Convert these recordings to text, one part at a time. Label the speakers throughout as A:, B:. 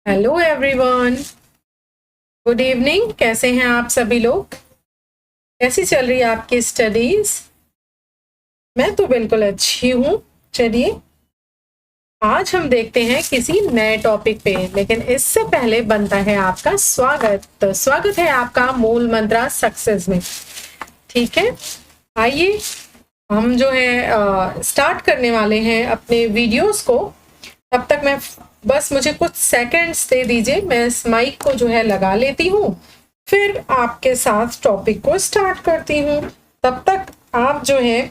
A: Hello everyone, good evening. कैसे हैं आप सभी लोग? कैसी चल रही है आपकी स्टडीज? मैं तो बिल्कुल अच्छी हूँ। चलिए आज हम देखते हैं किसी नए टॉपिक पे, लेकिन इससे पहले बनता है आपका स्वागत। तो स्वागत है आपका मूल मंत्रा सक्सेस में। ठीक है, आइए हम जो है स्टार्ट करने वाले हैं अपने वीडियोस को। तब तक मैं बस मुझे कुछ सेकंड्स दे दीजिए, मैं इस माइक को जो है लगा लेती हूँ, फिर आपके साथ टॉपिक को स्टार्ट करती हूँ। तब तक आप जो है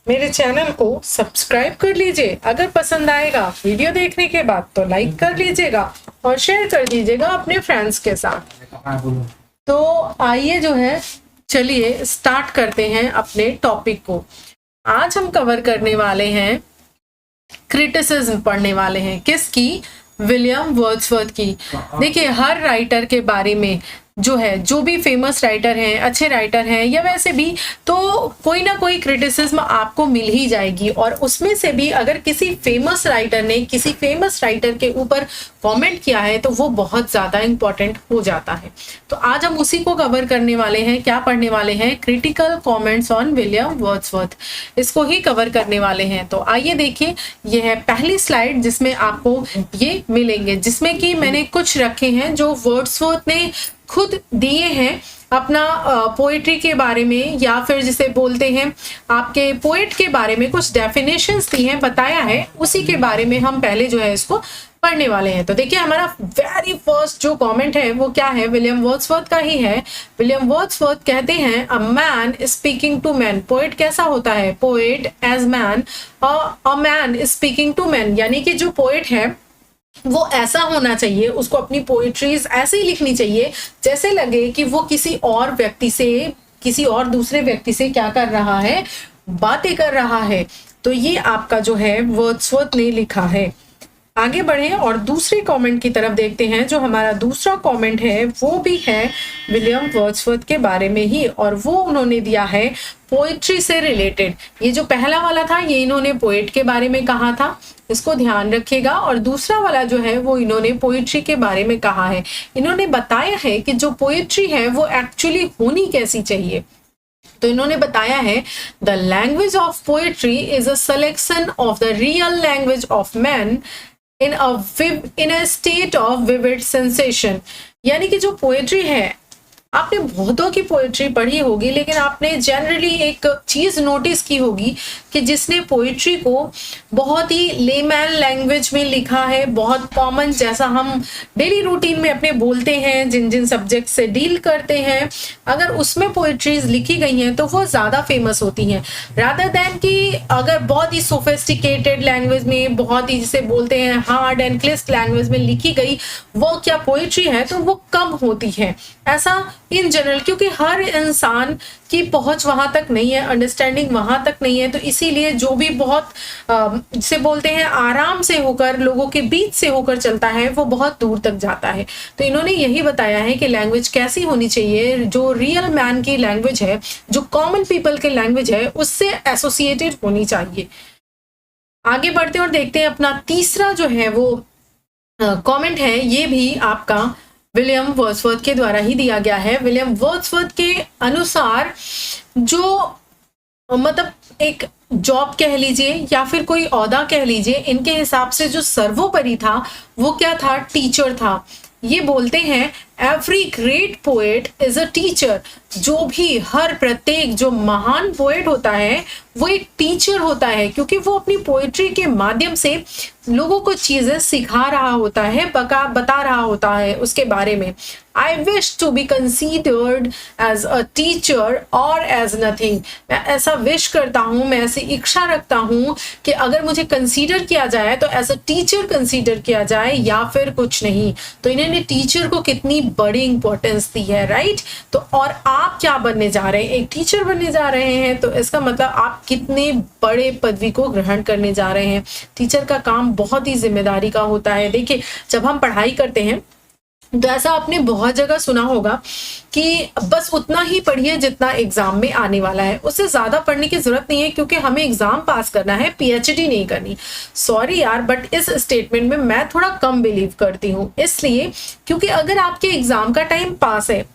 A: मेरे चैनल को सब्सक्राइब कर लीजिए। अगर पसंद आएगा वीडियो देखने के बाद तो लाइक कर लीजिएगा और शेयर कर दीजिएगा अपने फ्रेंड्स के साथ। तो आइए जो है चलिए स्टार्ट करते हैं अपने टॉपिक को। आज हम कवर करने वाले हैं क्रिटिसिज्म, पढ़ने वाले हैं किसकी? विलियम वर्ड्सवर्थ की। देखिए हर राइटर के बारे में जो है, जो भी फेमस राइटर हैं, अच्छे राइटर हैं या वैसे भी, तो कोई ना कोई क्रिटिसिज्म आपको मिल ही जाएगी। और उसमें से भी अगर किसी फेमस राइटर ने किसी फेमस राइटर के ऊपर कमेंट किया है तो वो बहुत ज़्यादा इम्पोर्टेंट हो जाता है। तो आज हम उसी को कवर करने वाले हैं। क्या पढ़ने वाले हैं? Critical comments on William Wordsworth, इसको ही कवर करने वाले हैं। तो आइए देखिए, ये है पहली स्लाइड जिसमें आपको ये मिलेंगे, जिसमें कि मैंने कुछ रखे हैं जो वर्ड्सवर्थ ने खुद दिए हैं अपना पोएट्री के बारे में, या फिर जिसे बोलते हैं आपके पोएट के बारे में कुछ डेफिनेशंस दी हैं, बताया है। उसी के बारे में हम पहले जो है इसको पढ़ने वाले हैं। तो देखिए हमारा वेरी फर्स्ट जो कमेंट है वो क्या है? विलियम वर्ड्सवर्थ का ही है। विलियम वर्ड्सवर्थ कहते हैं a man speaking to man. Poet कैसा होता है? Poet as man, a man speaking to man, यानी कि जो पोएट है वो ऐसा होना चाहिए, उसको अपनी पोएट्रीज ऐसे ही लिखनी चाहिए जैसे लगे कि वो किसी और व्यक्ति से, किसी और दूसरे व्यक्ति से क्या कर रहा है? बातें कर रहा है। तो ये आपका जो है वर्ड्सवर्थ ने लिखा है। आगे बढ़े और दूसरे कमेंट की तरफ देखते हैं। जो हमारा दूसरा कमेंट है वो भी है विलियम वर्ड्सवर्थ के बारे में ही, और वो उन्होंने दिया है पोएट्री से रिलेटेड। ये जो पहला वाला था ये इन्होंने पोएट के बारे में कहा था, इसको ध्यान रखिएगा। और दूसरा वाला जो है वो इन्होंने पोएट्री के बारे में कहा है। इन्होंने बताया है कि जो पोएट्री है वो एक्चुअली होनी कैसी चाहिए। तो इन्होंने बताया है the language of poetry is a selection of the real language of man in a state of vivid sensation। यानी कि जो पोएट्री है, आपने बहुतों की पोएट्री पढ़ी होगी, लेकिन आपने जनरली एक चीज नोटिस की होगी कि जिसने पोएट्री को बहुत ही लेमैन लैंग्वेज में लिखा है, बहुत कॉमन, जैसा हम डेली रूटीन में अपने बोलते हैं, जिन जिन सब्जेक्ट से डील करते हैं, अगर उसमें पोएट्रीज लिखी गई हैं तो वो ज्यादा फेमस होती हैं, रादर देन कि अगर बहुत ही सोफिस्टिकेटेड लैंग्वेज में, बहुत ही जिसे बोलते हैं हार्ड एंड क्लिस्ट लैंग्वेज में लिखी गई वो क्या पोएट्री है, तो वो कम होती है। ऐसा इन जनरल, क्योंकि हर इंसान की पहुंच वहां तक नहीं है, अंडरस्टैंडिंग वहां तक नहीं है, तो इसीलिए जो भी बहुत जिसे बोलते हैं आराम से होकर, लोगों के बीच से होकर चलता है, वो बहुत दूर तक जाता है। तो इन्होंने यही बताया है कि लैंग्वेज कैसी होनी चाहिए, जो रियल मैन की लैंग्वेज है, जो कॉमन पीपल की लैंग्वेज है, उससे एसोसिएटेड होनी चाहिए। आगे बढ़ते हैं और देखते हैं अपना तीसरा जो है वो कमेंट है। ये भी आपका विलियम वर्ड्सवर्थ के द्वारा ही दिया गया है। विलियम वर्ड्सवर्थ के अनुसार जो मतलब एक जॉब कह लीजिए या फिर कोई औहदा कह लीजिए, इनके हिसाब से जो सर्वोपरि था वो क्या था? टीचर था। ये बोलते हैं every great poet is a teacher. जो भी, हर प्रत्येक जो महान पोएट होता है वो एक टीचर होता है, क्योंकि वो अपनी पोएट्री के माध्यम से लोगों को चीजें सिखा रहा होता है, बता रहा होता है उसके बारे में। I wish to be considered as a teacher और एज नथिंग। मैं ऐसा विश करता हूँ, मैं ऐसी इच्छा रखता हूँ कि अगर मुझे कंसीडर किया जाए तो एज अ टीचर कंसीडर किया जाए, या फिर कुछ नहीं। तो इन्होंने टीचर को कितनी बड़ी इंपॉर्टेंस दी है, राइट? तो और आप क्या बनने जा रहे हैं? एक टीचर बनने जा रहे हैं, तो इसका मतलब आप कितने बड़े पदवी को ग्रहण करने जा रहे हैं। टीचर का काम बहुत ही जिम्मेदारी का होता है। देखिए जब हम पढ़ाई करते हैं तो ऐसा आपने बहुत जगह सुना होगा कि बस उतना ही पढ़िए जितना एग्जाम में आने वाला है, उससे ज्यादा पढ़ने की जरूरत नहीं है क्योंकि हमें एग्जाम पास करना है, पीएचडी नहीं करनी। सॉरी यार, बट इस स्टेटमेंट में मैं थोड़ा कम बिलीव करती हूँ, इसलिए क्योंकि अगर आपके एग्जाम का टाइम पास है,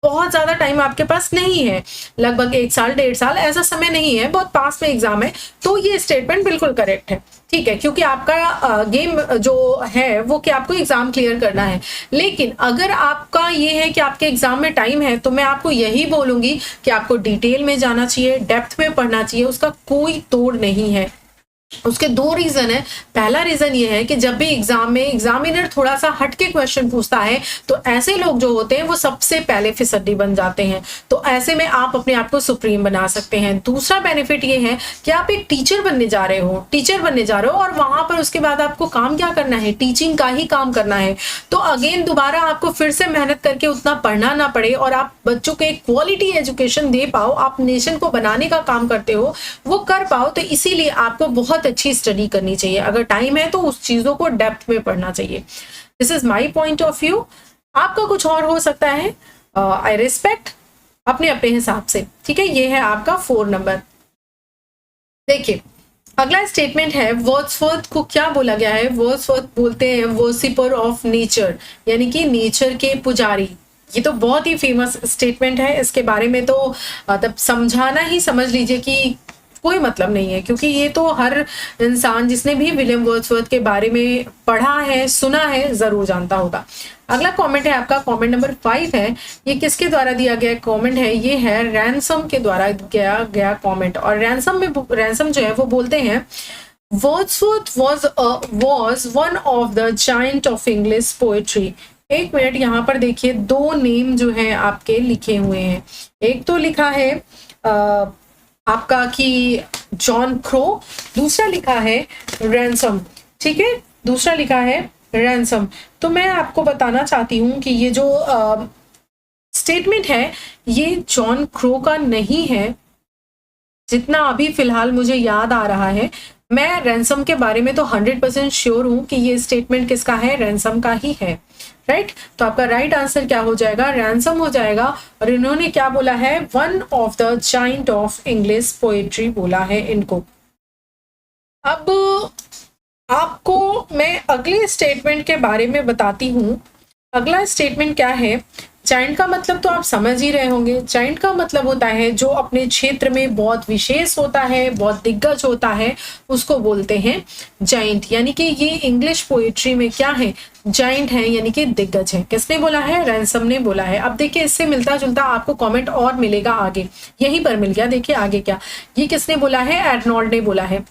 A: बहुत ज्यादा टाइम आपके पास नहीं है, लगभग 1 साल 1.5 साल ऐसा समय नहीं है, बहुत पास में एग्जाम है, तो ये स्टेटमेंट बिल्कुल करेक्ट है। ठीक है, क्योंकि आपका गेम जो है वो कि आपको एग्जाम क्लियर करना है। लेकिन अगर आपका ये है कि आपके एग्जाम में टाइम है, तो मैं आपको यही बोलूंगी कि आपको डिटेल में जाना चाहिए, डेप्थ में पढ़ना चाहिए, उसका कोई तोड़ नहीं है। उसके 2 रीजन है। पहला रीजन ये है कि जब भी एग्जाम में एग्जामिनर थोड़ा सा हटके क्वेश्चन पूछता है तो ऐसे लोग जो होते हैं वो सबसे पहले फिसड्डी बन जाते हैं, तो ऐसे में आप अपने आप को सुप्रीम बना सकते हैं। दूसरा बेनिफिट ये है कि आप एक टीचर बनने जा रहे हो और वहां पर उसके बाद आपको काम क्या करना है, टीचिंग का ही काम करना है। तो अगेन दोबारा आपको फिर से मेहनत करके उतना पढ़ना ना पड़े और आप बच्चों को एक क्वालिटी एजुकेशन दे पाओ, आप नेशन को बनाने का काम करते हो वो कर पाओ। तो इसीलिए आपको बहुत अच्छी स्टडी करनी चाहिए, अगर टाइम है तो उस चीजों को डेप्थ में पढ़ना चाहिए। This is my point of view, आपका कुछ और हो सकता है, आई रिस्पेक्ट, अपने अपने हिसाब से। ठीक है, ये है आपका 4 नंबर। देखिए अगला स्टेटमेंट है, वर्ड्सवर्थ को क्या बोला गया है, वर्ड्सवर्थ बोलते हैं वर्शिपर ऑफ नेचर, यानी कि नेचर के पुजारी। ये तो बहुत ही फेमस स्टेटमेंट है, इसके बारे में तो मतलब समझाना ही समझ लीजिए कि कोई मतलब नहीं है, क्योंकि ये तो हर इंसान जिसने भी विलियम वर्ड्सवर्थ के बारे में पढ़ा है, सुना है, जरूर जानता होगा। अगला कमेंट है आपका, कमेंट नंबर 5 है। ये किसके द्वारा दिया गया कमेंट है, ये है रैनसम के द्वारा दिया गया कमेंट। और रैनसम जो है वो बोलते हैं, Wordsworth was one of the giant of English poetry। एक मिनट, यहाँ पर देखिए 2 नेम जो है आपके लिखे हुए हैं। एक तो लिखा है आपका कि जॉन क्रो, दूसरा लिखा है रैनसम। ठीक है, दूसरा लिखा है रैनसम। तो मैं आपको बताना चाहती हूँ कि ये जो स्टेटमेंट है ये जॉन क्रो का नहीं है, जितना अभी फिलहाल मुझे याद आ रहा है। मैं रैनसम के बारे में तो 100% श्योर हूं कि ये स्टेटमेंट किसका है, रैनसम का ही है। राइट, तो आपका राइट आंसर क्या हो जाएगा, रैनसम हो जाएगा। और इन्होंने क्या बोला है, one of the giant of English poetry बोला है इनको। अब आपको मैं अगले स्टेटमेंट के बारे में बताती हूँ। अगला स्टेटमेंट क्या है, जाइंट का मतलब तो आप समझ ही रहे होंगे। जाइंट का मतलब होता है जो अपने क्षेत्र में बहुत विशेष होता है, बहुत दिग्गज होता है, उसको बोलते हैं जाइंट। यानी कि ये इंग्लिश पोएट्री में क्या है, जाइंट है, यानी कि दिग्गज है। किसने बोला है, रैनसम ने बोला है। अब देखिए इससे मिलता जुलता आपको कमेंट और मिलेगा आगे, यहीं पर मिल गया। देखिए आगे क्या, ये किसने बोला है, एर्नोल्ड ने बोला है,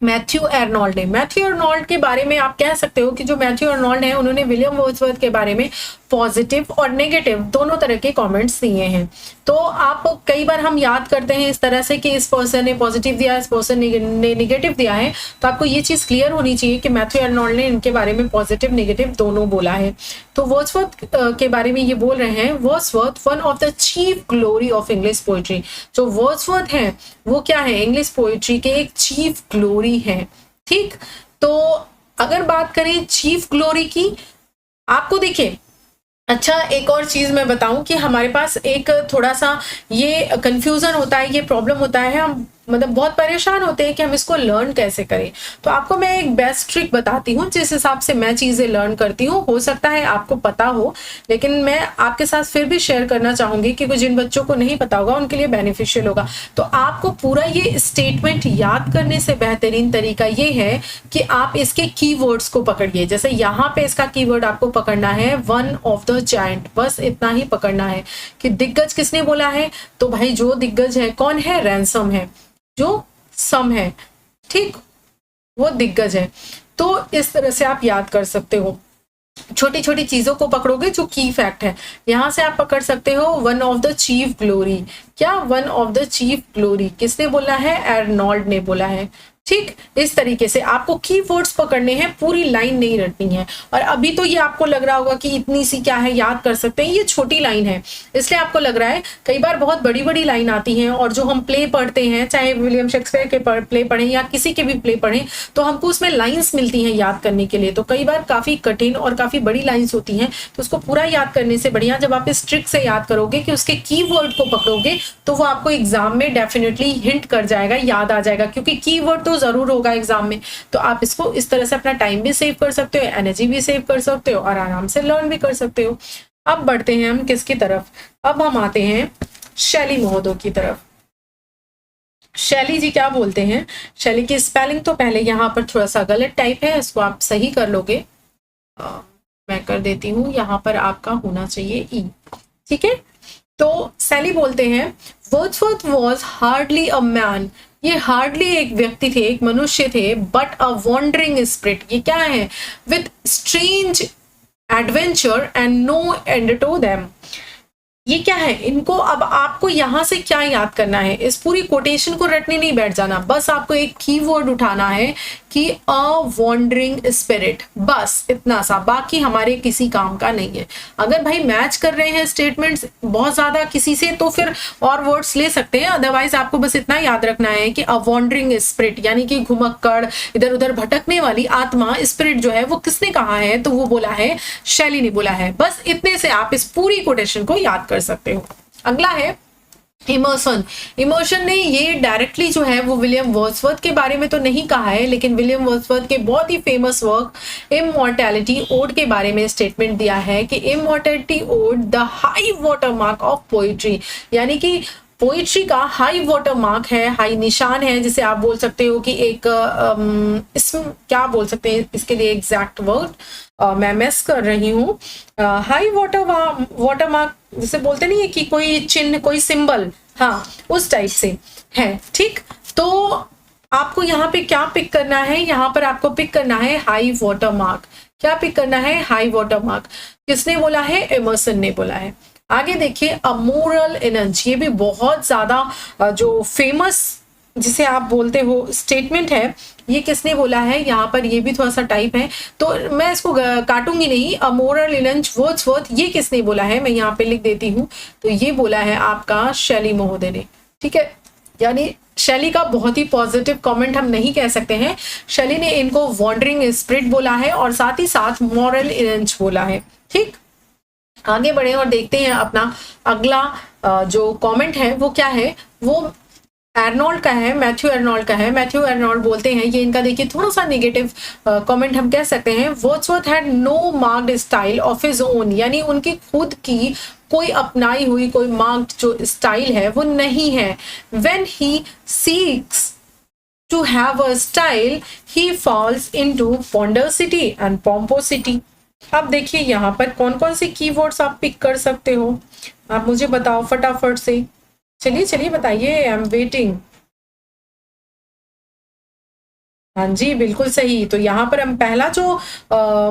A: मैथ्यू एर्नोल्ड ने। मैथ्यू एर्नोल्ड के बारे में आप कह सकते हो कि जो मैथ्यू एर्नोल्ड है उन्होंने विलियम वर्ड्सवर्थ के बारे में पॉजिटिव और नेगेटिव दोनों तरह के कमेंट्स दिए हैं। तो आप कई बार हम याद करते हैं इस तरह से कि इस पर्सन ने पॉजिटिव दिया, इस पर्सन ने नेगेटिव दिया है। तो आपको ये चीज क्लियर होनी चाहिए कि मैथ्यू एर्नोल्ड ने इनके बारे में पॉजिटिव नेगेटिव दोनों बोला है। तो वर्ड्सवर्थ के बारे में ये बोल रहे हैं, Wordsworth one of the chief glory of English poetry. जो वर्ड्सवर्थ है वो क्या है, इंग्लिश पोएट्री के एक चीफ ग्लोरी है। ठीक, तो अगर बात करें चीफ ग्लोरी की, आपको देखिए, अच्छा एक और चीज मैं बताऊं कि हमारे पास एक थोड़ा सा ये कंफ्यूजन होता है, ये प्रॉब्लम होता है, हम मतलब बहुत परेशान होते हैं कि हम इसको लर्न कैसे करें। तो आपको मैं एक बेस्ट ट्रिक बताती हूँ जिस हिसाब से मैं चीजें लर्न करती हूँ। हो सकता है आपको पता हो, लेकिन मैं आपके साथ फिर भी शेयर करना चाहूंगी क्योंकि जिन बच्चों को नहीं पता होगा उनके लिए बेनिफिशियल होगा। तो आपको पूरा ये स्टेटमेंट याद करने से बेहतरीन तरीका ये है कि आप इसके कीवर्ड्स को पकड़िए। जैसे यहाँ पे इसका कीवर्ड आपको पकड़ना है वन ऑफ द जायंट, बस इतना ही पकड़ना है कि दिग्गज किसने बोला है। तो भाई जो दिग्गज है कौन है, रैनसम है, जो सम है, ठीक, वो दिग्गज है। तो इस तरह से आप याद कर सकते हो, छोटी छोटी चीजों को पकड़ोगे जो की फैक्ट है। यहां से आप पकड़ सकते हो one of the chief glory. क्या, one of the chief glory किसने बोला है, एर्नोल्ड ने बोला है। ठीक, इस तरीके से आपको कीवर्ड्स पकड़ने हैं, पूरी लाइन नहीं रटनी है। और अभी तो ये आपको लग रहा होगा कि इतनी सी क्या है, याद कर सकते हैं, ये छोटी लाइन है इसलिए आपको लग रहा है। कई बार बहुत बड़ी बड़ी लाइन आती हैं और जो हम प्ले पढ़ते हैं, चाहे विलियम शेक्सपियर के प्ले पढ़ें या किसी के भी प्ले पढ़ें, तो हमको उसमें लाइन्स मिलती हैं याद करने के लिए। तो कई बार काफ़ी कठिन और काफ़ी बड़ी लाइन्स होती हैं, तो उसको पूरा याद करने से बढ़िया जब आप इस ट्रिक से याद करोगे कि उसके कीवर्ड को पकड़ोगे, तो वो आपको एग्जाम में डेफिनेटली हिंट कर जाएगा, याद आ जाएगा, क्योंकि कीवर्ड तो जरूर होगा एग्जाम में। तो आप इसको इस तरह से अपना टाइम भी सेव कर सकते हो, एनर्जी भी सेव कर सकते हो और आराम से लर्न भी कर सकते हो। अब बढ़ते हैं हम किसकी तरफ, अब हम आते हैं शैली महोदय की तरफ। शैली जी क्या बोलते हैं, शैली की स्पेलिंग तो पहले यहाँ पर थोड़ा सा गलत टाइप है, इसको आप सही कर लोगे। मैं कर देती हूँ, यहाँ पर आपका होना चाहिए ई, ठीक है। तो शैली बोलते हैं Wordsworth was hardly a man, ये हार्डली एक व्यक्ति थे, एक मनुष्य थे, बट अ वॉन्डरिंग स्पिरिट, ये क्या है, with strange adventure and no end to them. ये क्या है, इनको अब आपको यहां से क्या याद करना है, इस पूरी कोटेशन को रटने नहीं बैठ जाना, बस आपको एक कीवर्ड उठाना है कि अ वॉन्डरिंग स्पिरिट, बस इतना सा, बाकी हमारे किसी काम का नहीं है। अगर भाई मैच कर रहे हैं स्टेटमेंट्स बहुत ज्यादा किसी से, तो फिर और वर्ड्स ले सकते हैं, अदरवाइज आपको बस इतना याद रखना है कि अ वॉन्डरिंग स्पिरिट यानी कि घुमक्कड़, इधर उधर भटकने वाली आत्मा, स्पिरिट जो है वो किसने कहा है, तो वो बोला है शैली ने बोला है। बस इतने से आप इस पूरी कोटेशन को याद कर सकते हो। अगला है इमर्सन। इमर्सन ने ये डायरेक्टली जो है वो विलियम वर्ड्सवर्थ के बारे में तो नहीं कहा है, लेकिन विलियम वर्ड्सवर्थ के बहुत ही फेमस वर्क इमॉर्टैलिटी ओड के बारे में स्टेटमेंट दिया है कि immortality ode the high water mark of poetry, यानी कि पोइट्री का हाई वाटर मार्क है, हाई निशान है, जिसे आप बोल सकते हो कि एक इसमें क्या बोल सकते हैं इसके लिए एग्जैक्ट वर्ड मैं मिस कर रही हूँ। हाई वाटर मार्क जिसे बोलते नहीं है कि कोई चिन्ह, कोई सिंबल, हाँ उस टाइप से है, ठीक। तो आपको यहाँ पे क्या पिक करना है, यहाँ पर आपको पिक करना है हाई वाटर मार्क। क्या पिक करना है, हाई वाटर मार्क। किसने बोला है, इमर्सन ने बोला है। आगे देखिए अ मोरल इनंज, ये भी बहुत ज्यादा जो फेमस जिसे आप बोलते हो स्टेटमेंट है, ये किसने बोला है, यहाँ पर ये भी थोड़ा सा टाइप है तो मैं इसको काटूंगी नहीं। अ मोरल इनंज वर्ड्सवर्थ, ये किसने बोला है, मैं यहाँ पे लिख देती हूँ, तो ये बोला है आपका शैली महोदय ने, ठीक है। यानी शैली का बहुत ही पॉजिटिव कमेंट हम नहीं कह सकते हैं, शैली ने इनको वॉन्डरिंग स्पिरिट बोला है और साथ ही साथ मोरल इनंज बोला है, ठीक। आगे बढ़े और देखते हैं अपना अगला जो कमेंट है वो क्या है, वो एर्नोल्ड का है, मैथ्यू एर्नोल्ड का है। मैथ्यू एर्नोल्ड बोलते हैं, ये इनका देखिए थोड़ा सा नेगेटिव कमेंट हम कह सकते हैं। Wordsworth had no marked style of his own, यानी उनकी खुद की कोई अपनाई हुई कोई मार्क्ड जो स्टाइल है वो नहीं है। When he seeks to have a style he falls into ponderosity and pomposity. अब देखिए यहाँ पर कौन कौन से कीवर्ड्स आप पिक कर सकते हो, आप मुझे बताओ फटाफट से, चलिए चलिए बताइए, आई एम वेटिंग। हाँ जी बिल्कुल सही। तो यहाँ पर हम पहला जो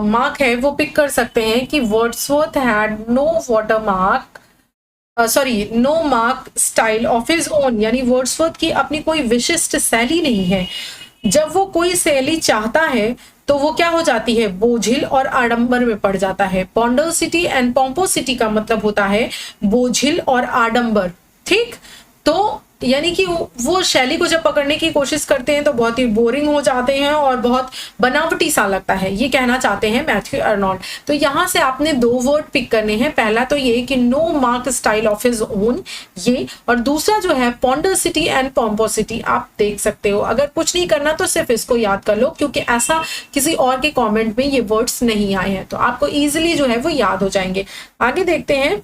A: मार्क है वो पिक कर सकते हैं कि Wordsworth had no water mark, sorry no mark style of his own, यानी वर्ड्सवर्थ की अपनी कोई विशिष्ट शैली नहीं है। जब वो कोई शैली चाहता है तो वो क्या हो जाती है, बोझिल और आडंबर में पड़ जाता है। पोंडरसिटी एंड पोम्पोसिटी का मतलब होता है बोझिल और आडंबर, ठीक। तो यानी कि वो शैली को जब पकड़ने की कोशिश करते हैं तो बहुत ही बोरिंग हो जाते हैं और बहुत बनावटी सा लगता है, ये कहना चाहते हैं मैथ्यू एर्नोल्ड। तो यहाँ से आपने दो वर्ड पिक करने हैं, पहला तो ये कि no mark style of his own, ये, और दूसरा जो है पोंडरसिटी एंड पोम्पोसिटी। आप देख सकते हो, अगर कुछ नहीं करना तो सिर्फ इसको याद कर लो, क्योंकि ऐसा किसी और के कॉमेंट में ये वर्ड्स नहीं आए हैं, तो आपको ईजिली जो है वो याद हो जाएंगे। आगे देखते हैं,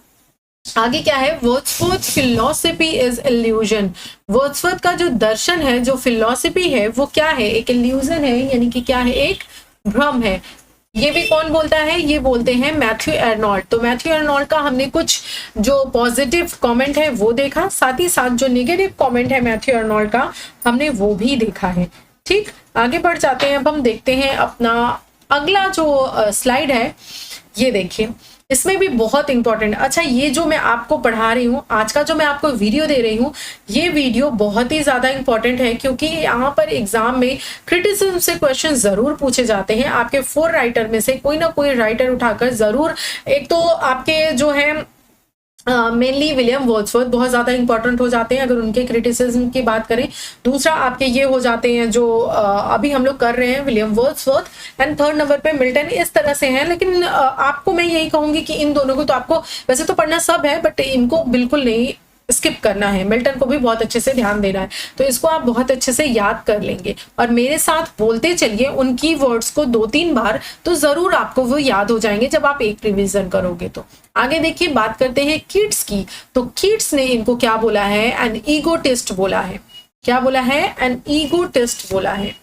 A: आगे क्या है, Wordsworth philosophy is illusion. Wordsworth का जो दर्शन है, जो फिलॉसफी है वो क्या है, एक इल्यूजन है, यानी कि क्या है, एक भ्रम है। ये भी कौन बोलता है, ये बोलते हैं मैथ्यू एर्नोल्ड। तो मैथ्यू एर्नोल्ड का हमने कुछ जो पॉजिटिव कमेंट है वो देखा, साथ ही साथ जो नेगेटिव कमेंट है मैथ्यू एर्नोल्ड का हमने वो भी देखा है, ठीक। आगे बढ़ जाते हैं, अब हम देखते हैं अपना अगला जो स्लाइड है, ये देखिए। इसमें भी बहुत इंपॉर्टेंट। अच्छा, ये जो मैं आपको पढ़ा रही हूँ, आज का जो मैं आपको वीडियो दे रही हूँ, ये वीडियो बहुत ही ज़्यादा इंपॉर्टेंट है, क्योंकि यहाँ पर एग्जाम में क्रिटिसिज्म से क्वेश्चन ज़रूर पूछे जाते हैं। आपके 4 राइटर में से कोई ना कोई राइटर उठाकर ज़रूर, एक तो आपके जो है मेनली विलियम वर्ड्सवर्थ बहुत ज़्यादा इंपॉर्टेंट हो जाते हैं अगर उनके क्रिटिसिज्म की बात करें। दूसरा आपके ये हो जाते हैं जो अभी हम लोग कर रहे हैं, William Wordsworth. And third number पे मिल्टन। इस तरह से हैं, लेकिन आपको मैं यही कहूंगी कि इन दोनों को तो आपको वैसे तो पढ़ना सब है, बट इनको बिल्कुल नहीं स्किप करना है। मिल्टन को भी बहुत अच्छे से ध्यान देना है, तो इसको आप बहुत अच्छे से याद कर लेंगे और मेरे साथ बोलते चलिए उनकी वर्ड्स को 2-3 बार, तो जरूर आपको वो याद हो जाएंगे जब आप एक रिवीजन करोगे। तो आगे देखिए, बात करते हैं किड्स की। तो किड्स ने इनको क्या बोला है? एन ईगोटिस्ट बोला है। क्या बोला है? एन ईगोटिस्ट बोला है।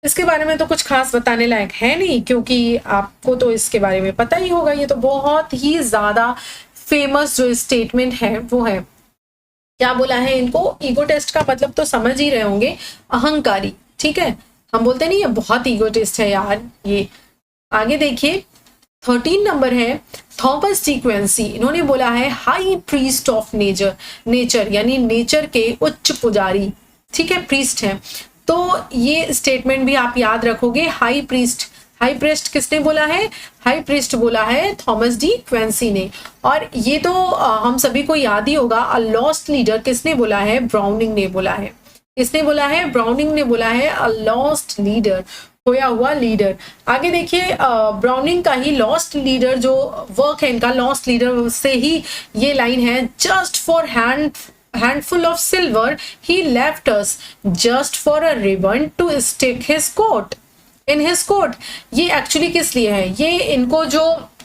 A: इसके बारे में तो कुछ खास बताने लायक है नहीं, क्योंकि आपको तो इसके बारे में पता ही होगा। ये तो बहुत ही ज्यादा फेमस जो स्टेटमेंट है वो है। क्या बोला है इनको? ईगोटिस्ट का मतलब तो समझ ही रहे होंगे, अहंकारी। ठीक है, हम बोलते नहीं ये बहुत ईगोटिस्ट है यार ये। आगे देखिए, 13 नंबर है थॉमस डी क्विंसी। इन्होंने बोला है हाई प्रीस्ट ऑफ नेचर, यानी नेचर के उच्च पुजारी। ठीक है, प्रीस्ट है। तो ये स्टेटमेंट भी आप याद रखोगे। हाई प्रीस्ट किसने बोला है? हाई प्रीस्ट बोला है थॉमस डी क्विंसी ने। और ये तो हम सभी को याद ही होगा, अ लॉस्ट लीडर किसने बोला है? ब्राउनिंग ने बोला है। किसने बोला है? ब्राउनिंग ने बोला है अ लॉस्ट लीडर, खोया हुआ लीडर। आगे देखिए, ब्राउनिंग का ही लॉस्ट लीडर जो वर्क है इनका, लॉस्ट लीडर से ही ये लाइन है, just for handful of silver he left us just for a ribbon to stick his coat in his coat। ये एक्चुअली किस लिए है? ये इनको जो,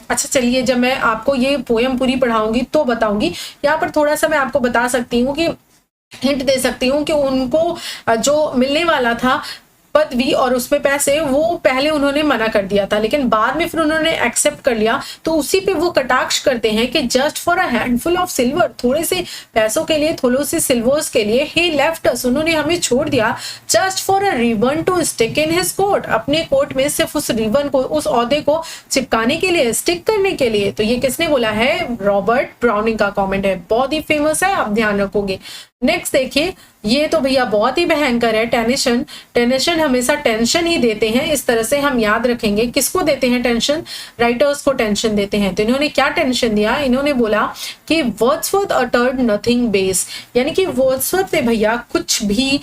A: अच्छा चलिए जब मैं आपको ये पोयम पूरी पढ़ाऊंगी तो बताऊंगी। यहाँ पर थोड़ा सा मैं आपको बता सकती हूँ कि हिंट दे सकती हूँ कि उनको जो मिलने वाला था पदवी और उसमें पैसे, वो पहले उन्होंने मना कर दिया था, लेकिन बाद में फिर उन्होंने एक्सेप्ट कर लिया। तो उसी पे वो कटाक्ष करते हैं कि just for a handful of silver, थोड़े से पैसों के लिए, थोड़े से सिल्वर्स के लिए, ही लेफ्ट अस, उन्होंने हमें छोड़ दिया, just for a ribbon to stick in his coat, अपने कोट में सिर्फ उस रिबन को, उस औहदे को चिपकाने के लिए, स्टिक करने के लिए। तो ये किसने बोला है? रॉबर्ट ब्राउनिंग का कमेंट है, बहुत ही फेमस है, आप ध्यान रखोगे। नेक्स्ट देखिए, ये तो भैया बहुत ही भयंकर है, टेंशन हमेशा टेंशन ही देते हैं। इस तरह से हम याद रखेंगे। किसको देते हैं टेंशन? राइटर्स को टेंशन देते हैं। तो इन्होंने क्या टेंशन दिया? इन्होंने बोला कि वर्ड्सवर्थ अटर्ड नथिंग बेस, यानी कि वर्ड्सवर्थ ने भैया कुछ भी,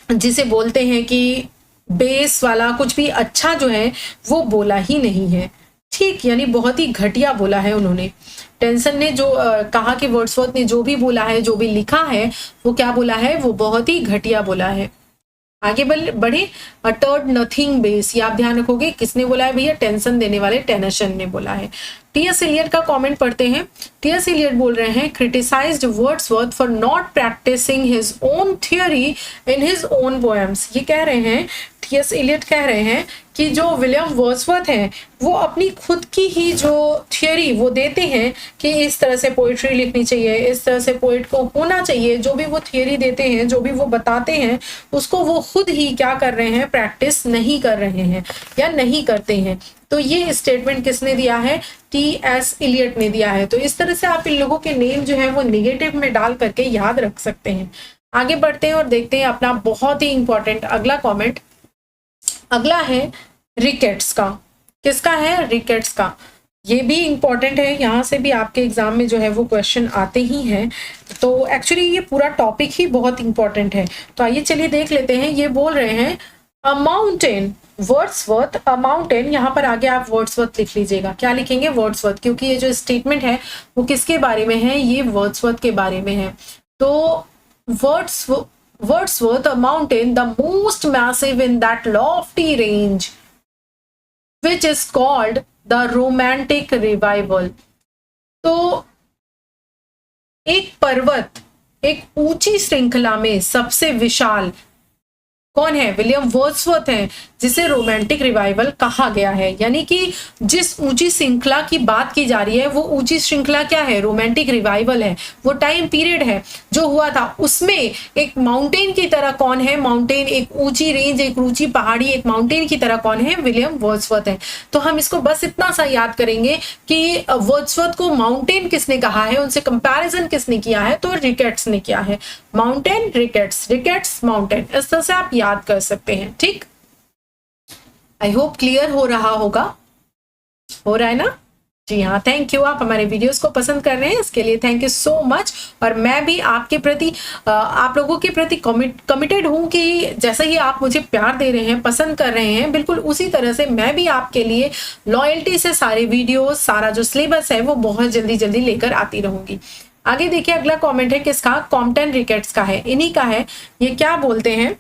A: जिसे बोलते हैं कि बेस वाला, कुछ भी अच्छा जो है वो बोला ही नहीं है। ठीक, यानी बहुत ही घटिया बोला है उन्होंने। टेंसन ने जो कहा कि वर्ड्सवर्थ ने जो भी बोला है, जो भी लिखा है, वो क्या बोला है? वो बहुत ही घटिया बोला है। आगे बढ़े, अटर्ड नथिंग बेस, ये आप ध्यान रखोगे। किसने बोला है भैया? टेंशन देने वाले टेनेशन ने बोला है। टी.एस. एलियट का कमेंट पढ़ते हैं। टी.एस. एलियट बोल रहे हैं, criticised Wordsworth for not practising his own theory in his own poems. ये कह रहे हैं, टी.एस. एलियट कह रहे हैं कि जो विलियम वर्ड्सवर्थ हैं वो अपनी खुद की ही जो थियोरी वो देते हैं कि इस तरह से पोइट्री लिखनी चाहिए, इस तरह से पोइट को होना चाहिए, जो भी वो थियोरी देते हैं, जो भी वो बताते हैं, उसको वो खुद ही क्या कर रहे हैं? प्रैक्टिस नहीं कर रहे हैं या नहीं करते हैं। तो ये स्टेटमेंट किसने दिया है? टी.एस. एलियट ने दिया है। तो इस तरह से आप इन लोगों के नेम जो है वो निगेटिव में डाल करके याद रख सकते हैं। आगे बढ़ते हैं और देखते हैं अपना बहुत ही इंपॉर्टेंट अगला कमेंट। अगला है रिकेट्स का। किसका है? रिकेट्स का। ये भी इंपॉर्टेंट है, यहाँ से भी आपके एग्जाम में जो है वो क्वेश्चन आते ही हैं। तो एक्चुअली ये पूरा टॉपिक ही बहुत इंपॉर्टेंट है। तो आइए चलिए देख लेते हैं। ये बोल रहे हैं अ माउंटेन, वर्ड्सवर्थ अ माउंटेन। यहाँ पर आगे आप वर्ड्सवर्थ लिख लीजिएगा। क्या लिखेंगे? वर्ड्सवर्थ, क्योंकि ये जो स्टेटमेंट है वो किसके बारे में है? ये वर्ड्सवर्थ के बारे में है। तो Wordsworth, a mountain, the most massive in that lofty range, which is called the Romantic Revival। तो एक पर्वत, एक ऊंची श्रृंखला में सबसे विशाल कौन है? विलियम वर्ड्सवर्थ है। जिसे रोमांटिक रिवाइवल कहा गया है। यानी कि जिस ऊंची श्रृंखला की बात की जा रही है वो ऊंची श्रृंखला क्या है, रोमांटिक रिवाइवल है। वो टाइम पीरियड है जो हुआ था, उसमें एक माउंटेन की तरह कौन है, माउंटेन, एक ऊंची रेंज, एक ऊंची पहाड़ी, एक माउंटेन की तरह कौन है, विलियम वर्ड्सवर्थ है। तो हम इसको बस इतना सा याद करेंगे कि वर्ड्सवर्थ को माउंटेन किसने कहा है, उनसे कंपैरिजन किसने किया है, तो रिकेट्स ने किया है। माउंटेन रिकेट्स, रिकेट्स माउंटेन, इस तरह से आप याद कर सकते हैं। ठीक, आई होप क्लियर हो रहा होगा, हो रहा है ना? जी हाँ, थैंक यू। आप हमारे वीडियोस को पसंद कर रहे हैं, इसके लिए थैंक यू सो मच। और मैं भी आपके प्रति, आप लोगों के प्रति कमिटेड हूँ कि जैसे ही आप मुझे प्यार दे रहे हैं, पसंद कर रहे हैं, बिल्कुल उसी तरह से मैं भी आपके लिए लॉयल्टी से सारे वीडियोस, सारा जो सिलेबस है वो बहुत जल्दी जल्दी लेकर आती रहूंगी। आगे देखिए, अगला कॉमेंट है किसका, कॉम्पटन रिकेट्स का है, इन्हीं का है। ये क्या बोलते हैं,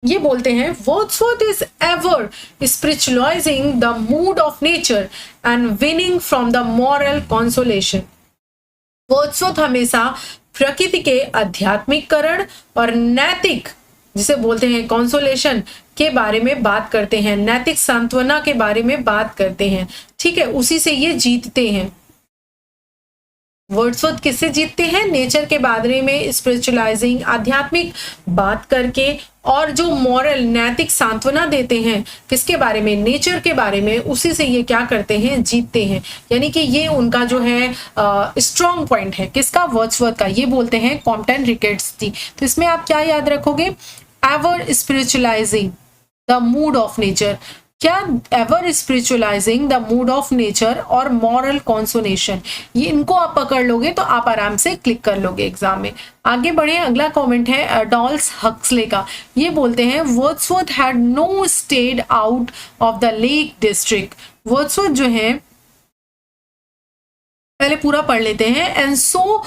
A: ये बोलते हैं Wordsworth is ever spiritualizing the mood of nature and winning from the moral consolation। Wordsworth हमेशा प्रकृति के आध्यात्मिककरण और नैतिक, जिसे बोलते हैं कॉन्सोलेशन, के बारे में बात करते हैं, नैतिक सांत्वना के बारे में बात करते हैं। ठीक है, उसी से ये जीतते हैं। वर्ड्सवर्थ किससे जीतते हैं, नेचर के बारे में स्पिरिचुअलाइजिंग, आध्यात्मिक बात करके, और जो मॉरल, नैतिक सांत्वना देते हैं किसके बारे में, नेचर के बारे में, उसी से ये क्या करते हैं, जीतते हैं। यानी कि ये उनका जो है स्ट्रॉन्ग पॉइंट है, किसका, वर्ड्सवर्थ का। ये बोलते हैं कॉम्पटन रिकेट्स थी। तो इसमें आप क्या याद रखोगे, ever spiritualising the mood of nature, क्या, ever spiritualising the mood of nature और मॉरल कॉन्सोलेशन, ये इनको आप पकड़ लोगे तो आप आराम से क्लिक कर लोगे एग्जाम में। आगे बढ़े, अगला कमेंट है अडोल्फ हक्सले का। ये बोलते हैं Wordsworth had no stayed out of the lake district. Wordsworth जो है, पहले पूरा पढ़ लेते हैं, and so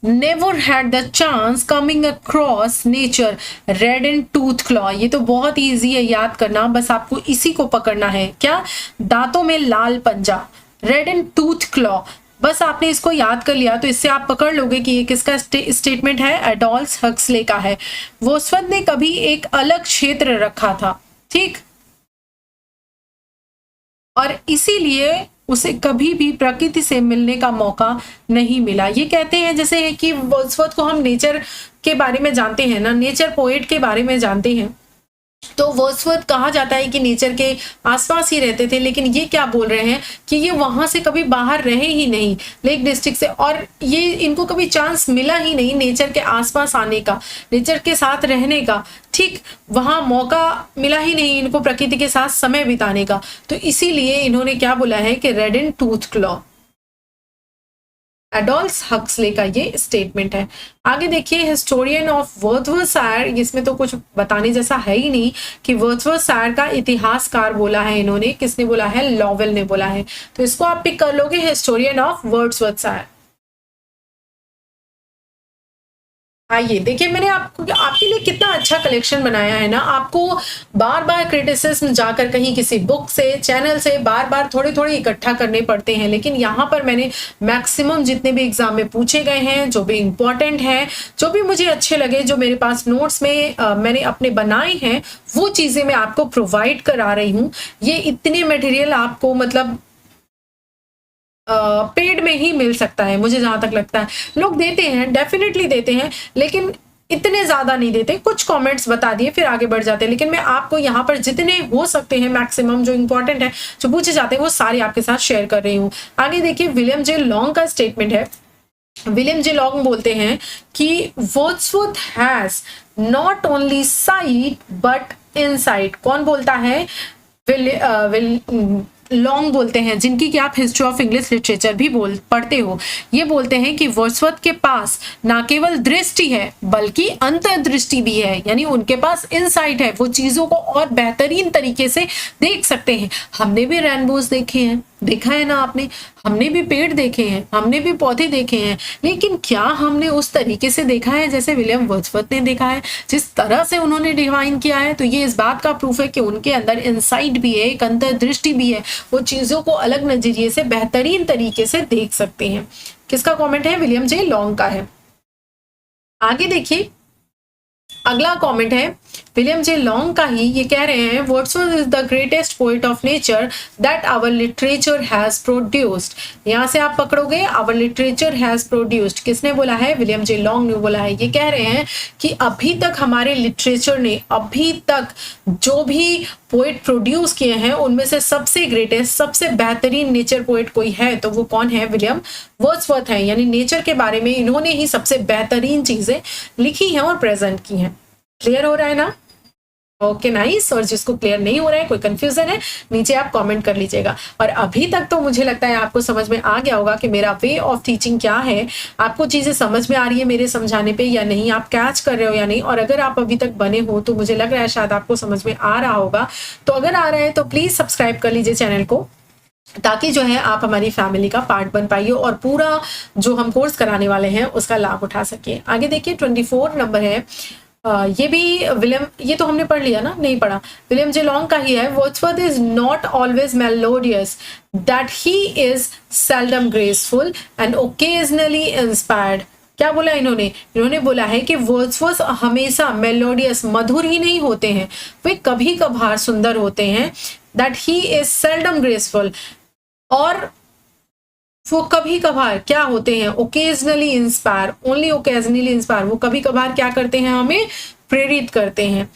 A: never had the chance coming across nature red and tooth claw। ये तो बहुत इजी है याद करना, बस आपको इसी को पकड़ना है। क्या, दांतों में लाल पंजा, रेड एंड टूथ क्लॉ, बस आपने इसको याद कर लिया तो इससे आप पकड़ लोगे कि ये किसका स्टेटमेंट है, अडोल्फ हक्सले का है। वर्ड्सवर्थ ने कभी एक अलग क्षेत्र रखा था, ठीक, और इसीलिए उसे कभी भी प्रकृति से मिलने का मौका नहीं मिला। ये कहते हैं जैसे कि वर्ड्सवर्थ को हम नेचर के बारे में जानते हैं ना, नेचर पोएट के बारे में जानते हैं, तो वर्ड्सवर्थ कहा जाता है कि नेचर के आसपास ही रहते थे, लेकिन ये क्या बोल रहे हैं कि ये वहां से कभी बाहर रहे ही नहीं, लेक डिस्ट्रिक्ट से, और ये इनको कभी चांस मिला ही नहीं नेचर के आसपास आने का, नेचर के साथ रहने का। ठीक, वहां मौका मिला ही नहीं इनको प्रकृति के साथ समय बिताने का, तो इसीलिए इन्होंने क्या बोला है कि red and tooth claw. Adolf Huxley का ये स्टेटमेंट है। आगे देखिए, हिस्टोरियन ऑफ वर्ड्सवर्थ, इसमें तो कुछ बताने जैसा है ही नहीं कि वर्ड्सवर्थ का इतिहासकार बोला है इन्होंने, किसने बोला है, लॉवेल ने बोला है। तो इसको आप पिक कर लोगे, हिस्टोरियन ऑफ वर्ड्सवर्थ। आइए देखिए, मैंने आपके लिए कितना अच्छा कलेक्शन बनाया है ना। आपको बार बार क्रिटिसिज्म जाकर कहीं किसी बुक से, चैनल से बार बार थोड़े थोड़े इकट्ठा करने पड़ते हैं, लेकिन यहाँ पर मैंने मैक्सिमम जितने भी एग्जाम में पूछे गए हैं, जो भी इंपॉर्टेंट है, जो भी मुझे अच्छे लगे, जो मेरे पास नोट्स में मैंने अपने बनाए हैं, वो चीजें मैं आपको प्रोवाइड करा रही हूँ। ये इतने मटेरियल आपको मतलब पेड में ही मिल सकता है, मुझे जहां तक लगता है। लोग देते हैं, डेफिनेटली देते हैं, लेकिन इतने ज्यादा नहीं देते। कुछ कमेंट्स बता दिए फिर आगे बढ़ जाते हैं, लेकिन मैं आपको यहाँ पर जितने हो सकते हैं मैक्सिमम जो इंपॉर्टेंट है, जो पूछे जाते हैं, वो सारे आपके साथ शेयर कर रही हूँ। आगे देखिए, विलियम जे लॉन्ग का स्टेटमेंट है। विलियम जे लॉन्ग बोलते हैं कि Wordsworth has not only site but insight. कौन बोलता है, लॉन्ग बोलते हैं, जिनकी कि आप हिस्ट्री ऑफ इंग्लिश लिटरेचर भी पढ़ते हो। ये बोलते हैं कि वर्ड्सवर्थ के पास ना केवल दृष्टि है बल्कि अंतर्दृष्टि भी है, यानी उनके पास इनसाइट है, वो चीजों को और बेहतरीन तरीके से देख सकते हैं। हमने भी रेनबोज देखे हैं, देखा है ना आपने, हमने भी पेड़ देखे हैं, हमने भी पौधे देखे हैं, लेकिन क्या हमने उस तरीके से देखा है जैसे विलियम वर्ड्सवर्थ ने देखा है, जिस तरह से उन्होंने डिफाइन किया है? तो ये इस बात का प्रूफ है कि उनके अंदर इनसाइट भी है, एक अंतर्दृष्टि भी है, वो चीजों को अलग नजरिए से बेहतरीन तरीके से देख सकते हैं। किसका कमेंट है, विलियम जे लॉन्ग का है। आगे देखिए, अगला कमेंट है विलियम जे लॉन्ग का ही ये कह रहे हैं, Wordsworth is the greatest poet of nature that our literature has produced. यहाँ से आप पकड़ोगे आवर लिटरेचर हैज प्रोड्यूस्ड, किसने बोला है? विलियम जे लॉन्ग ने बोला है। ये कह रहे हैं कि अभी तक हमारे लिटरेचर ने अभी तक जो भी पोएट प्रोड्यूस किए हैं उनमें से सबसे ग्रेटेस्ट, सबसे बेहतरीन नेचर पोएट कोई है तो वो कौन है? विलियम वर्ड्सवर्थ है। यानी नेचर के बारे में इन्होंने ही सबसे बेहतरीन चीजें लिखी हैं और प्रेजेंट की हैं। क्लियर हो रहा है ना? Okay nice. और जिसको क्लियर नहीं हो रहा है, कोई कंफ्यूजन है, नीचे आप कमेंट कर लीजिएगा। और अभी तक तो मुझे लगता है आपको समझ में आ गया होगा कि मेरा वे ऑफ टीचिंग क्या है, आपको चीजें समझ में आ रही है मेरे समझाने पे या नहीं, आप कैच कर रहे हो या नहीं। और अगर आप अभी तक बने हो तो मुझे लग रहा है शायद आपको समझ में आ रहा होगा। तो अगर आ रहा है तो प्लीज सब्सक्राइब कर लीजिए चैनल को, ताकि जो है आप हमारी फैमिली का पार्ट बन पाइए और पूरा जो हम कोर्स कराने वाले हैं उसका लाभ उठा सकिए। आगे देखिए 24 नंबर है। ये भी विलियम, ये तो हमने पढ़ लिया ना? नहीं पढ़ा। विलियम जे लॉन्ग का ही है, Wordsworth is not always melodious, that he is seldom graceful and occasionally inspired. क्या बोला इन्होंने? इन्होंने बोला है कि वर्ड्सवर्थ हमेशा मेलोडियस, मधुर ही नहीं होते हैं, वे कभी कभार सुंदर होते हैं। That he is seldom graceful, और वो कभी कभार क्या होते हैं? Occasionally inspire, only occasionally inspire, वो कभी कभार क्या करते हैं? हमें प्रेरित करते हैं।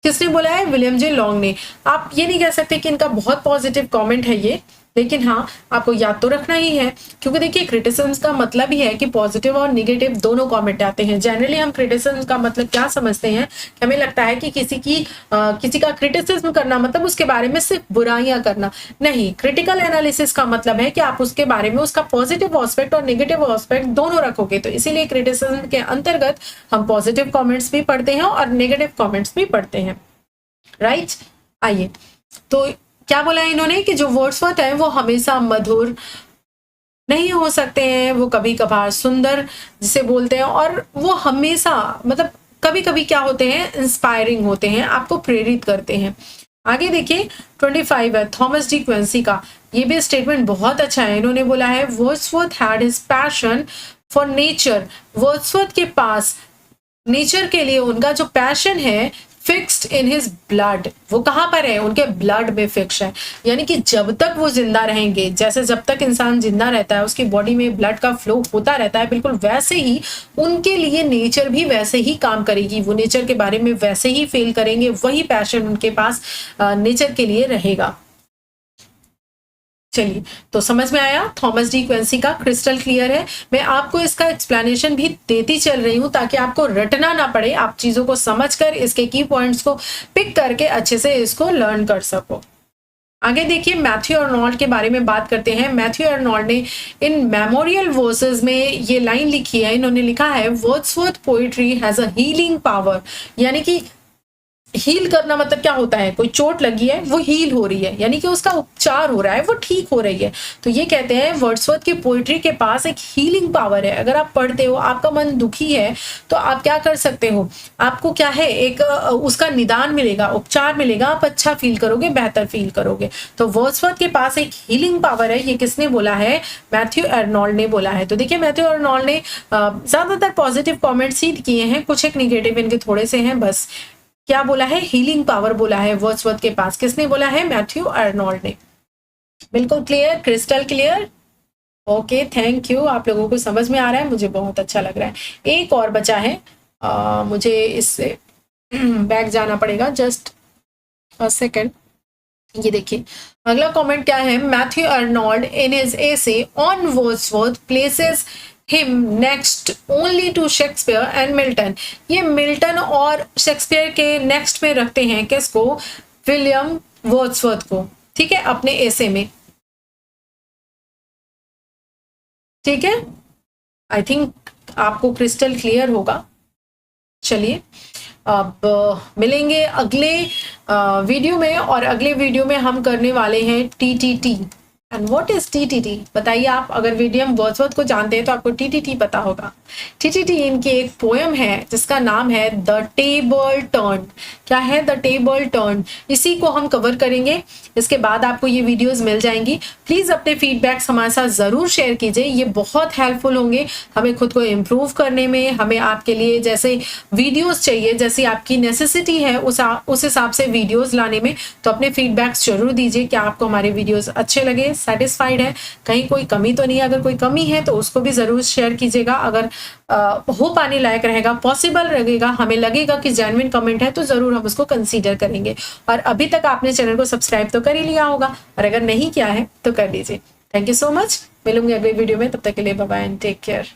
A: किसने बोला है? विलियम जे लॉन्ग ने। आप ये नहीं कह सकते कि इनका बहुत पॉजिटिव कमेंट है ये, लेकिन हाँ आपको याद तो रखना ही है, क्योंकि देखिए क्रिटिसिज्म का मतलब ही है कि पॉजिटिव और निगेटिव दोनों कमेंट आते हैं। जनरली हम क्रिटिसिज्म का मतलब क्या समझते हैं कि हमें लगता है कि किसी का क्रिटिसिज्म करना मतलब उसके बारे में सिर्फ बुराइयां करना नहीं। क्रिटिकल एनालिसिस का मतलब है कि आप उसके बारे में उसका पॉजिटिव एस्पेक्ट और नेगेटिव एस्पेक्ट दोनों रखोगे। तो इसीलिए क्रिटिसिज्म के अंतर्गत हम पॉजिटिव कॉमेंट्स भी पढ़ते हैं और नेगेटिव कॉमेंट्स भी पढ़ते हैं, राइट। आइए, तो क्या बोला है इन्होंने कि जो वर्ड्सवर्थ है वो हमेशा मधुर नहीं हो सकते हैं, वो कभी कभार सुंदर जिसे बोलते हैं, और वो हमेशा मतलब कभी कभी क्या होते हैं? इंस्पायरिंग होते हैं, आपको प्रेरित करते हैं। आगे देखिए 25 है थॉमस डी क्विंसी का। ये भी स्टेटमेंट बहुत अच्छा है। इन्होंने बोला है, Wordsworth had his passion for nature. Wordsworth के पास नेचर के लिए उनका जो पैशन है फिक्स्ड इन हिज ब्लड, वो कहाँ पर है? उनके ब्लड में फिक्स है। यानी कि जब तक वो जिंदा रहेंगे, जैसे जब तक इंसान जिंदा रहता है उसकी बॉडी में ब्लड का फ्लो होता रहता है, बिल्कुल वैसे ही उनके लिए नेचर भी वैसे ही काम करेगी। वो नेचर के बारे में वैसे ही फील करेंगे, वही पैशन उनके पास नेचर के लिए रहेगा। चलिए, तो समझ में आया थॉमस डी क्विंसी का? क्रिस्टल क्लियर है। मैं आपको इसका एक्सप्लेनेशन भी देती चल रही हूं ताकि आपको रटना ना पड़े, आप चीजों को समझकर इसके की पॉइंट्स को पिक करके अच्छे से इसको लर्न कर सको। आगे देखिए मैथ्यू अर्नोल्ड के बारे में बात करते हैं। मैथ्यू अर्नोल्ड ने इन मेमोरियल वर्सेस में ये लाइन लिखी है। इन्होंने लिखा है, Wordsworth poetry has a healing power. यानी कि हील करना मतलब क्या होता है? कोई चोट लगी है, वो हील हो रही है, यानी कि उसका उपचार हो रहा है, वो ठीक हो रही है। तो ये कहते हैं वर्ड्सवर्थ की पोएट्री के पास एक हीलिंग पावर है। अगर आप पढ़ते हो, आपका मन दुखी है, तो आप क्या कर सकते हो? आपको क्या है, एक उसका निदान मिलेगा, उपचार मिलेगा, आप अच्छा फील करोगे, बेहतर फील करोगे। तो वर्ड्सवर्थ के पास एक हीलिंग पावर है। ये किसने बोला है? मैथ्यू अर्नोल्ड ने बोला है। तो देखिए मैथ्यू अर्नोल्ड ने ज्यादातर पॉजिटिव कॉमेंट्स ही किए हैं, कुछ एक निगेटिव इनके थोड़े से हैं बस। क्या बोला है? हीलिंग पावर बोला है वर्ड्सवर्थ के पास। किसने बोला है? मैथ्यू अर्नोल्ड ने। बिल्कुल clear, crystal clear. Okay, thank you. आप लोगों को समझ में आ रहा है, मुझे बहुत अच्छा लग रहा है। एक और बचा है, मुझे इससे बैक जाना पड़ेगा, जस्ट अ सेकेंड। ये देखिए अगला कमेंट क्या है? Matthew Arnold in his essay on Wordsworth places him next only to Shakespeare and Milton. ये मिल्टन और शेक्सपियर के नेक्स्ट में रखते हैं किसको? विलियम वर्ड्सवर्थ को, ठीक है, अपने एसे में। ठीक है, आई थिंक आपको क्रिस्टल क्लियर होगा। चलिए, अब मिलेंगे अगले वीडियो में, और अगले वीडियो में हम करने वाले हैं TTT। And what is TTT? बताइए आप, अगर विलियम वर्ड्सवर्थ को जानते हैं तो आपको टीटीटी पता होगा। टीटीटी इनकी एक पोएम है जिसका नाम है द टेबल टर्न। क्या है? The table turn. इसी को हम कवर करेंगे, इसके बाद आपको ये वीडियोस मिल जाएंगी। प्लीज अपने फीडबैक्स हमारे साथ जरूर शेयर कीजिए, ये बहुत हेल्पफुल होंगे हमें खुद को इम्प्रूव करने में। हमें आपके लिए जैसे वीडियोस चाहिए, जैसी आपकी नेसेसिटी है उस हिसाब से वीडियोस लाने में, तो अपने फीडबैक्स जरूर दीजिए। क्या आपको हमारे वीडियोस अच्छे लगे, सेटिस्फाइड है, कहीं कोई कमी तो नहीं है? अगर कोई कमी है तो उसको भी जरूर शेयर कीजिएगा। अगर हो पाने लायक रहेगा, पॉसिबल रहेगा, हमें लगेगा कि जेन्युइन कमेंट है, तो जरूर हम उसको कंसीडर करेंगे। और अभी तक आपने चैनल को सब्सक्राइब तो कर ही लिया होगा, और अगर नहीं किया है तो कर लीजिए। Thank you so much. मिलूंगी अगले वीडियो में, तब तक के लिए bye bye and take care.